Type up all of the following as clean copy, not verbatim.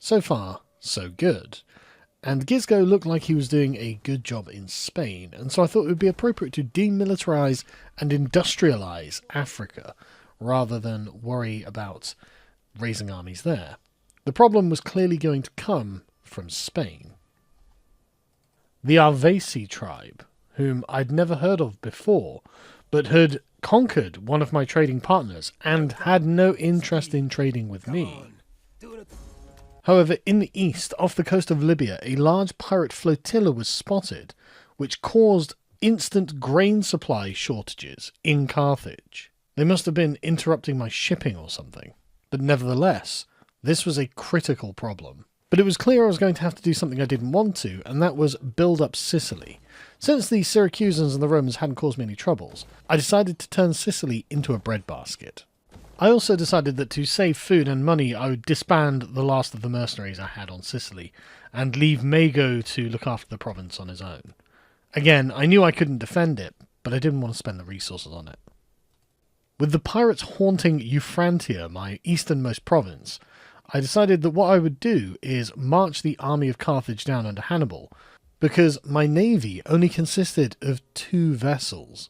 So far, so good. And Gisgo looked like he was doing a good job in Spain, and so I thought it would be appropriate to demilitarize and industrialize Africa, rather than worry about raising armies there. The problem was clearly going to come from Spain. The Arvesi tribe, whom I'd never heard of before, but had conquered one of my trading partners and had no interest in trading with me. However, in the east, off the coast of Libya, a large pirate flotilla was spotted, which caused instant grain supply shortages in Carthage. They must have been interrupting my shipping or something. But nevertheless, this was a critical problem. But it was clear I was going to have to do something I didn't want to, and that was build up Sicily. Since the Syracusans and the Romans hadn't caused me any troubles, I decided to turn Sicily into a breadbasket. I also decided that to save food and money, I would disband the last of the mercenaries I had on Sicily, and leave Mago to look after the province on his own. Again, I knew I couldn't defend it, but I didn't want to spend the resources on it. With the pirates haunting Euphantia, my easternmost province, I decided that what I would do is march the army of Carthage down under Hannibal, because my navy only consisted of 2 vessels,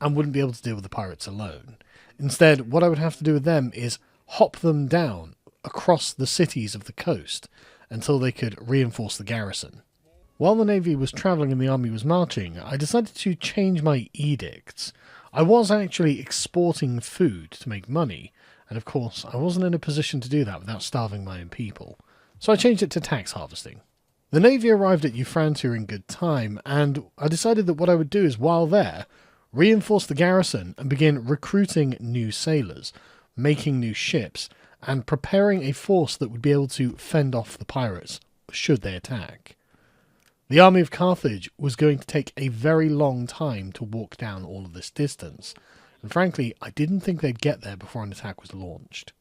and wouldn't be able to deal with the pirates alone. Instead, what I would have to do with them is hop them down across the cities of the coast until they could reinforce the garrison. While the navy was travelling and the army was marching, I decided to change my edicts. I was actually exporting food to make money, and of course I wasn't in a position to do that without starving my own people, so I changed it to tax harvesting. The navy arrived at Euphantia in good time, and I decided that what I would do is, while there, reinforce the garrison and begin recruiting new sailors, making new ships, and preparing a force that would be able to fend off the pirates should they attack. The army of Carthage was going to take a very long time to walk down all of this distance, and frankly, I didn't think they'd get there before an attack was launched.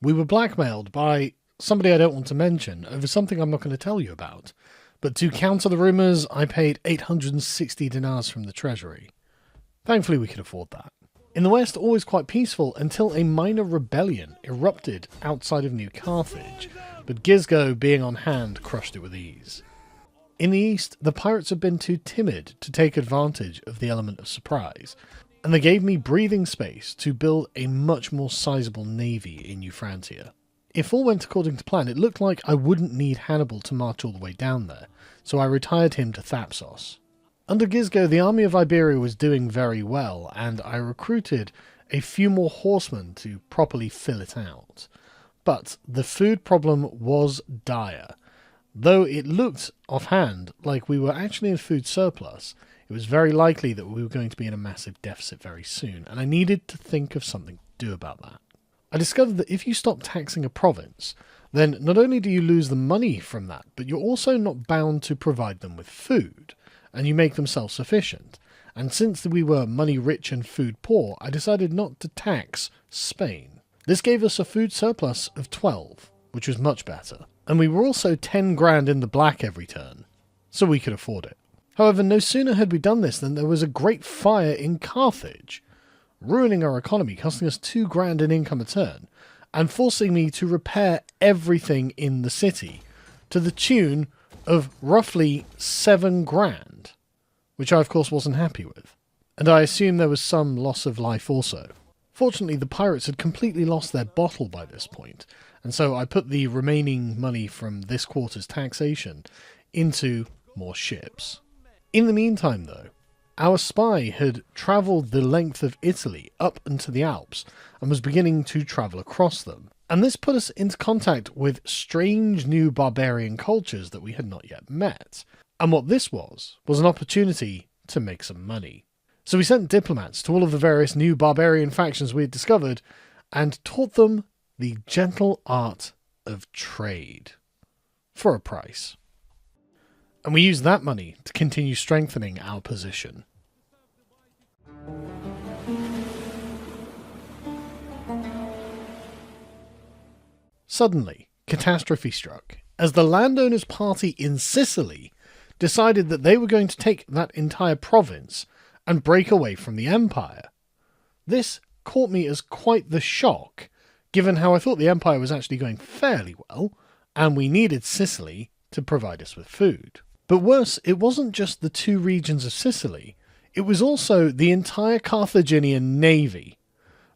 We were blackmailed by somebody I don't want to mention over something I'm not going to tell you about, but to counter the rumours, I paid 860 dinars from the treasury. Thankfully we could afford that. In the west, all was quite peaceful until a minor rebellion erupted outside of New Carthage, but Gisgo, being on hand, crushed it with ease. In the east, the pirates had been too timid to take advantage of the element of surprise, and they gave me breathing space to build a much more sizable navy in Euphantia. If all went according to plan, it looked like I wouldn't need Hannibal to march all the way down there, so I retired him to Thapsos. Under Gisgo, the army of Iberia was doing very well, and I recruited a few more horsemen to properly fill it out. But the food problem was dire. Though it looked offhand like we were actually in food surplus, it was very likely that we were going to be in a massive deficit very soon, and I needed to think of something to do about that. I discovered that if you stop taxing a province, then not only do you lose the money from that, but you're also not bound to provide them with food, and you make them self-sufficient. And since we were money rich and food poor, I decided not to tax Spain. This gave us a food surplus of 12, which was much better. And we were also 10 grand in the black every turn, so we could afford it. However, no sooner had we done this than there was a great fire in Carthage, ruining our economy, costing us 2 grand in income a turn, and forcing me to repair everything in the city to the tune of roughly 7 grand, which I of course wasn't happy with. And I assume there was some loss of life also. Fortunately, the pirates had completely lost their bottle by this point, and so I put the remaining money from this quarter's taxation into more ships. In the meantime, though, our spy had travelled the length of Italy up into the Alps and was beginning to travel across them. And this put us into contact with strange new barbarian cultures that we had not yet met. And what this was an opportunity to make some money. So we sent diplomats to all of the various new barbarian factions we had discovered and taught them the gentle art of trade for a price. And we used that money to continue strengthening our position. Suddenly, catastrophe struck, as the landowners' party in Sicily decided that they were going to take that entire province and break away from the empire. This caught me as quite the shock, given how I thought the Empire was actually going fairly well, and we needed Sicily to provide us with food. But worse, it wasn't just the 2 regions of Sicily, it was also the entire Carthaginian navy,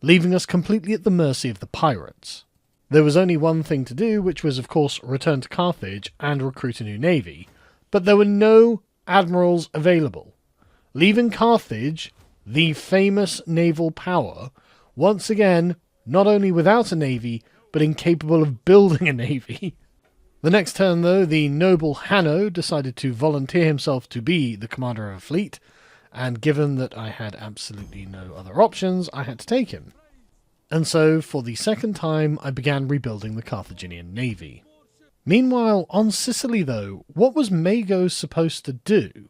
leaving us completely at the mercy of the pirates. There was only one thing to do, which was of course return to Carthage and recruit a new navy, but there were no admirals available, leaving Carthage, the famous naval power, once again not only without a navy, but incapable of building a navy. The next turn, though, the noble Hanno decided to volunteer himself to be the commander of a fleet, and given that I had absolutely no other options, I had to take him. And so, for the second time, I began rebuilding the Carthaginian navy. Meanwhile, on Sicily, though, what was Mago supposed to do?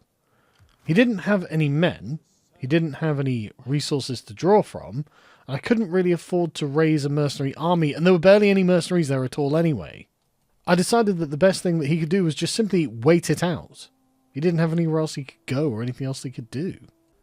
He didn't have any men, he didn't have any resources to draw from, and I couldn't really afford to raise a mercenary army, and there were barely any mercenaries there at all anyway. I decided that the best thing that he could do was just simply wait it out. He didn't have anywhere else he could go or anything else he could do.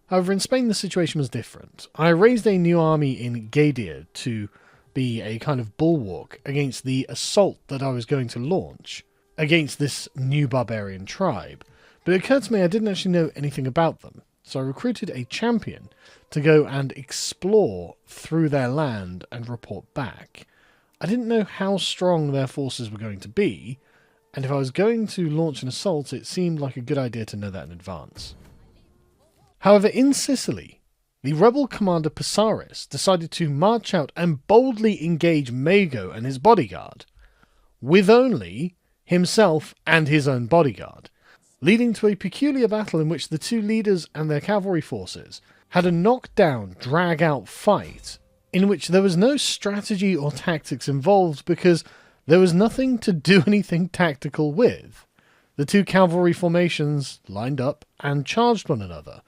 However, in Spain the situation was different. I raised a new army in Gadia to be a kind of bulwark against the assault that I was going to launch against this new barbarian tribe. But it occurred to me I didn't actually know anything about them, so I recruited a champion to go and explore through their land and report back. I didn't know how strong their forces were going to be, and if I was going to launch an assault, it seemed like a good idea to know that in advance. However, in Sicily, the rebel commander Pisaris decided to march out and boldly engage Mago and his bodyguard, with only himself and his own bodyguard, leading to a peculiar battle in which the 2 leaders and their cavalry forces had a knockdown, drag-out fight in which there was no strategy or tactics involved because there was nothing to do anything tactical with. The 2 cavalry formations lined up and charged one another,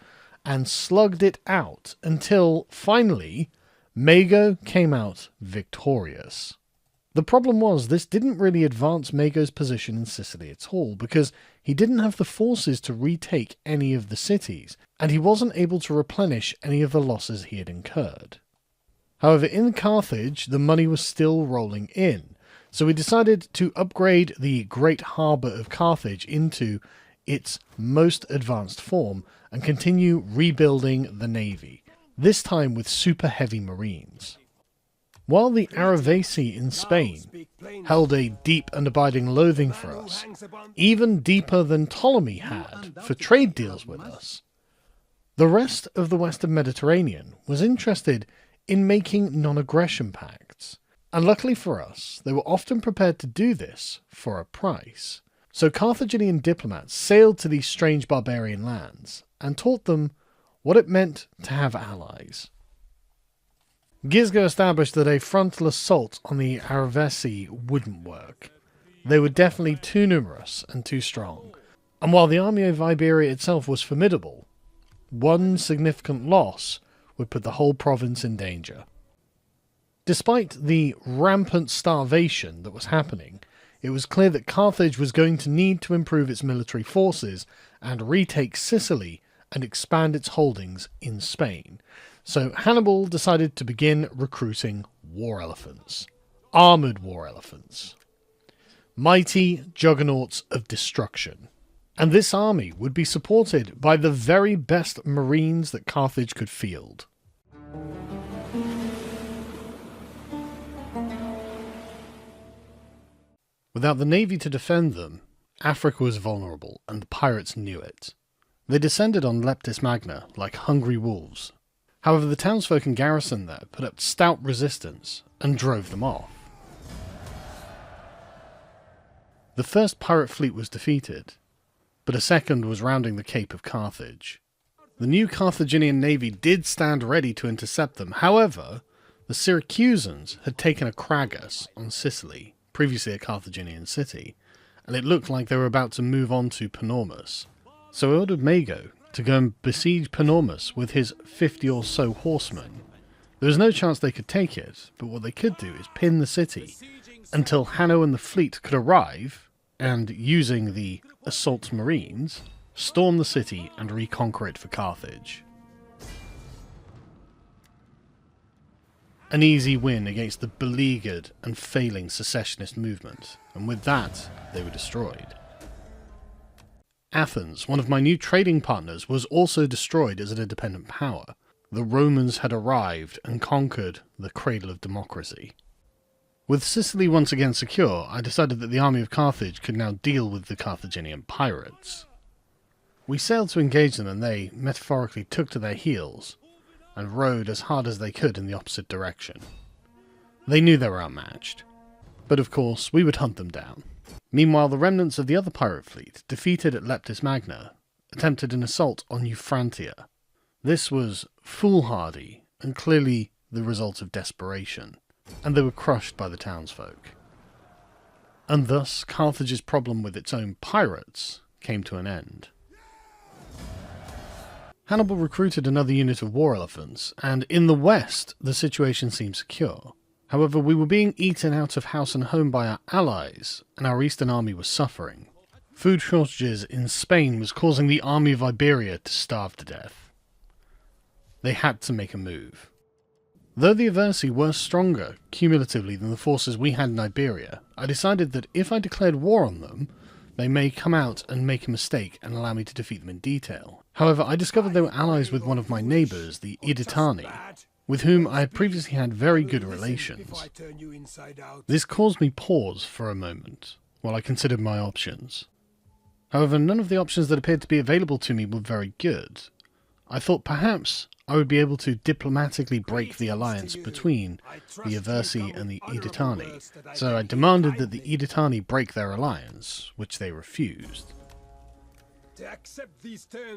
and slugged it out until, finally, Mago came out victorious. The problem was, this didn't really advance Mago's position in Sicily at all, because he didn't have the forces to retake any of the cities, and he wasn't able to replenish any of the losses he had incurred. However, in Carthage, the money was still rolling in, so we decided to upgrade the Great Harbour of Carthage into its most advanced form and continue rebuilding the navy, this time with super heavy marines. While the Aravesi in Spain held a deep and abiding loathing for us, even deeper than Ptolemy had for trade deals with us, the rest of the Western Mediterranean was interested in making non-aggression pacts, and luckily for us, they were often prepared to do this for a price. So Carthaginian diplomats sailed to these strange barbarian lands and taught them what it meant to have allies. Gisgo established that a frontal assault on the Aravesi wouldn't work. They were definitely too numerous and too strong, and while the army of Iberia itself was formidable, one significant loss would put the whole province in danger. Despite the rampant starvation that was happening, it was clear that Carthage was going to need to improve its military forces and retake Sicily and expand its holdings in Spain. So Hannibal decided to begin recruiting war elephants. Armoured war elephants. Mighty juggernauts of destruction. And this army would be supported by the very best marines that Carthage could field. Without the navy to defend them, Africa was vulnerable, and the pirates knew it. They descended on Leptis Magna like hungry wolves. However, the townsfolk and garrison there put up stout resistance and drove them off. The first pirate fleet was defeated, but a second was rounding the Cape of Carthage. The new Carthaginian navy did stand ready to intercept them. However, the Syracusans had taken a Craggus on Sicily, previously a Carthaginian city, and it looked like they were about to move on to Panormus. So I ordered Mago to go and besiege Panormus with his 50 or so horsemen. There was no chance they could take it, but what they could do is pin the city until Hanno and the fleet could arrive, and using the assault marines, storm the city and reconquer it for Carthage. An easy win against the beleaguered and failing secessionist movement, and with that, they were destroyed. Athens, one of my new trading partners, was also destroyed as an independent power. The Romans had arrived and conquered the cradle of democracy. With Sicily once again secure, I decided that the army of Carthage could now deal with the Carthaginian pirates. We sailed to engage them, and they, metaphorically, took to their heels and rowed as hard as they could in the opposite direction. They knew they were outmatched, but of course we would hunt them down. Meanwhile, the remnants of the other pirate fleet, defeated at Leptis Magna, attempted an assault on Euphrantia. This was foolhardy and clearly the result of desperation, and they were crushed by the townsfolk. And thus, Carthage's problem with its own pirates came to an end. Hannibal recruited another unit of war elephants, and in the west, the situation seemed secure. However, we were being eaten out of house and home by our allies, and our eastern army was suffering. Food shortages in Spain was causing the army of Iberia to starve to death. They had to make a move. Though the Aversi were stronger, cumulatively, than the forces we had in Iberia, I decided that if I declared war on them, they may come out and make a mistake and allow me to defeat them in detail. However, I discovered they were allies with one of my neighbours, the Iditani, with whom I had previously had very good relations. This caused me pause for a moment, while I considered my options. However, none of the options that appeared to be available to me were very good. I thought perhaps I would be able to diplomatically break the alliance between the Aversi and the Iditani, so I demanded that the Iditani break their alliance, which they refused.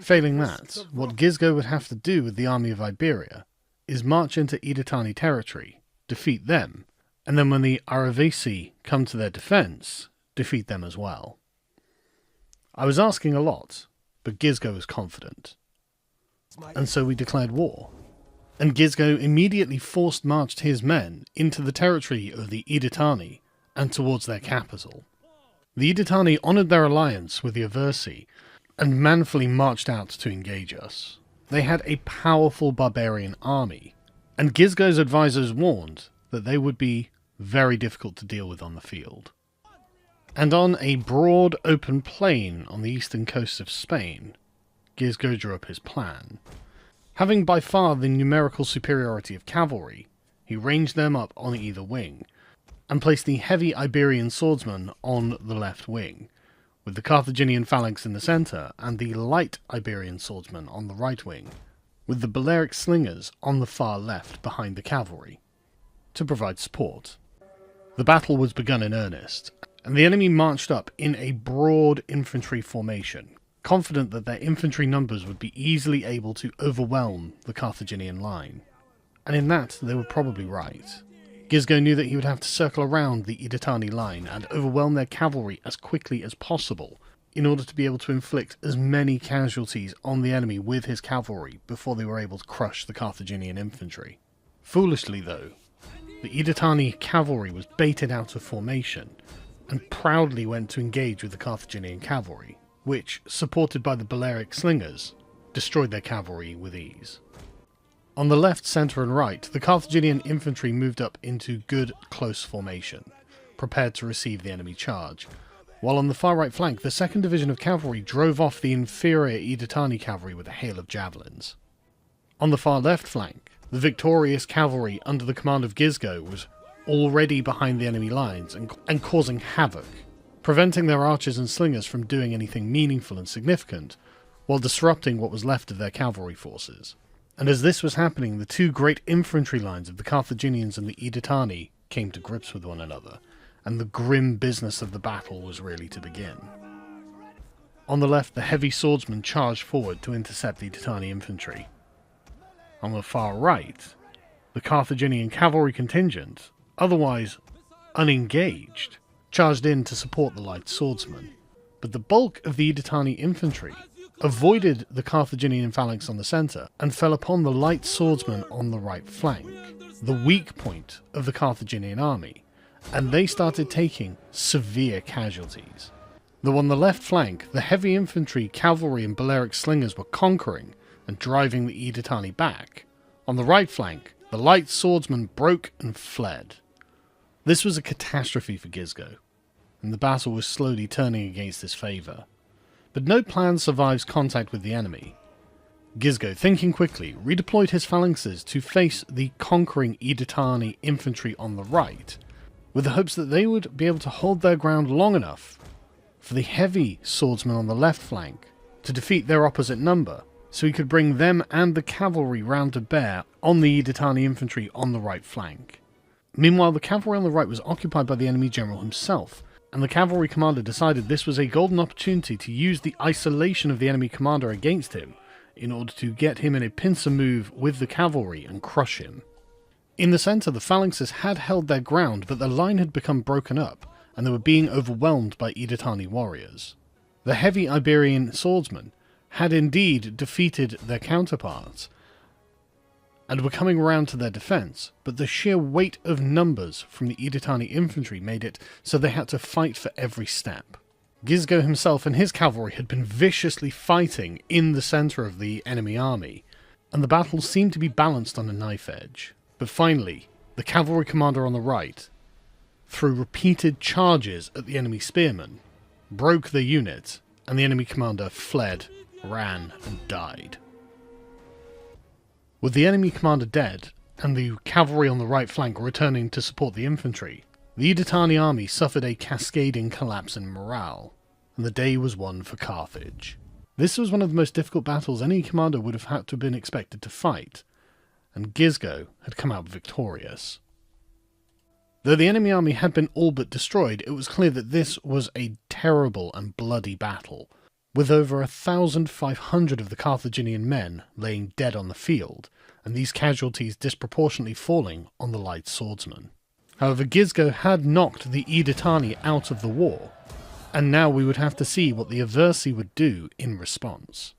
Failing that, what Gisgo would have to do with the army of Iberia is march into Iditani territory, defeat them, and then when the Aravesi come to their defence, defeat them as well. I was asking a lot, but Gisgo was confident. And so we declared war, and Gisgo immediately forced-marched his men into the territory of the Iditani and towards their capital. The Iditani honoured their alliance with the Aversi and manfully marched out to engage us. They had a powerful barbarian army, and Gisgo's advisors warned that they would be very difficult to deal with on the field. And on a broad open plain on the eastern coast of Spain, Gisgo drew up his plan. Having by far the numerical superiority of cavalry, he ranged them up on either wing, and placed the heavy Iberian swordsmen on the left wing, with the Carthaginian phalanx in the centre, and the light Iberian swordsmen on the right wing, with the Balearic slingers on the far left behind the cavalry, to provide support. The battle was begun in earnest, and the enemy marched up in a broad infantry formation, confident that their infantry numbers would be easily able to overwhelm the Carthaginian line. And in that, they were probably right. Gisgo knew that he would have to circle around the Iditani line and overwhelm their cavalry as quickly as possible in order to be able to inflict as many casualties on the enemy with his cavalry before they were able to crush the Carthaginian infantry. Foolishly, though, the Iditani cavalry was baited out of formation and proudly went to engage with the Carthaginian cavalry, which, supported by the Balearic slingers, destroyed their cavalry with ease. On the left, centre and right, the Carthaginian infantry moved up into good close formation, prepared to receive the enemy charge, while on the far right flank the 2nd Division of Cavalry drove off the inferior Iditani cavalry with a hail of javelins. On the far left flank, the victorious cavalry under the command of Gisgo was already behind the enemy lines and causing havoc, preventing their archers and slingers from doing anything meaningful and significant, while disrupting what was left of their cavalry forces. And as this was happening, the two great infantry lines of the Carthaginians and the Iditani came to grips with one another, and the grim business of the battle was really to begin. On the left, the heavy swordsmen charged forward to intercept the Iditani infantry. On the far right, the Carthaginian cavalry contingent, otherwise unengaged, charged in to support the light swordsmen, but the bulk of the Iditani infantry avoided the Carthaginian phalanx on the centre and fell upon the light swordsmen on the right flank, the weak point of the Carthaginian army, and they started taking severe casualties. Though on the left flank, the heavy infantry, cavalry and Balearic slingers were conquering and driving the Iditani back, on the right flank, The light swordsman broke and fled. This was a catastrophe for Gisgo, and the battle was slowly turning against his favour. But no plan survives contact with the enemy. Gisgo, thinking quickly, redeployed his phalanxes to face the conquering Editani infantry on the right, with the hopes that they would be able to hold their ground long enough for the heavy swordsmen on the left flank to defeat their opposite number, so he could bring them and the cavalry round to bear on the Editani infantry on the right flank. Meanwhile, the cavalry on the right was occupied by the enemy general himself, and the cavalry commander decided this was a golden opportunity to use the isolation of the enemy commander against him in order to get him in a pincer move with the cavalry and crush him. In the centre, the phalanxes had held their ground, but the line had become broken up, and they were being overwhelmed by Editani warriors. The heavy Iberian swordsmen had indeed defeated their counterparts, and were coming round to their defence, but the sheer weight of numbers from the Editani infantry made it so they had to fight for every step. Gisgo himself and his cavalry had been viciously fighting in the centre of the enemy army, and the battle seemed to be balanced on a knife edge. But finally, the cavalry commander on the right, through repeated charges at the enemy spearmen, broke their unit, and the enemy commander fled, ran, and died. With the enemy commander dead, and the cavalry on the right flank returning to support the infantry, the Editani army suffered a cascading collapse in morale, and the day was won for Carthage. This was one of the most difficult battles any commander would have had to have been expected to fight, and Gisgo had come out victorious. Though the enemy army had been all but destroyed, it was clear that this was a terrible and bloody battle, with over 1,500 of the Carthaginian men laying dead on the field, and these casualties disproportionately falling on the light swordsmen. However, Gisgo had knocked the Editani out of the war, and now we would have to see what the Aversi would do in response.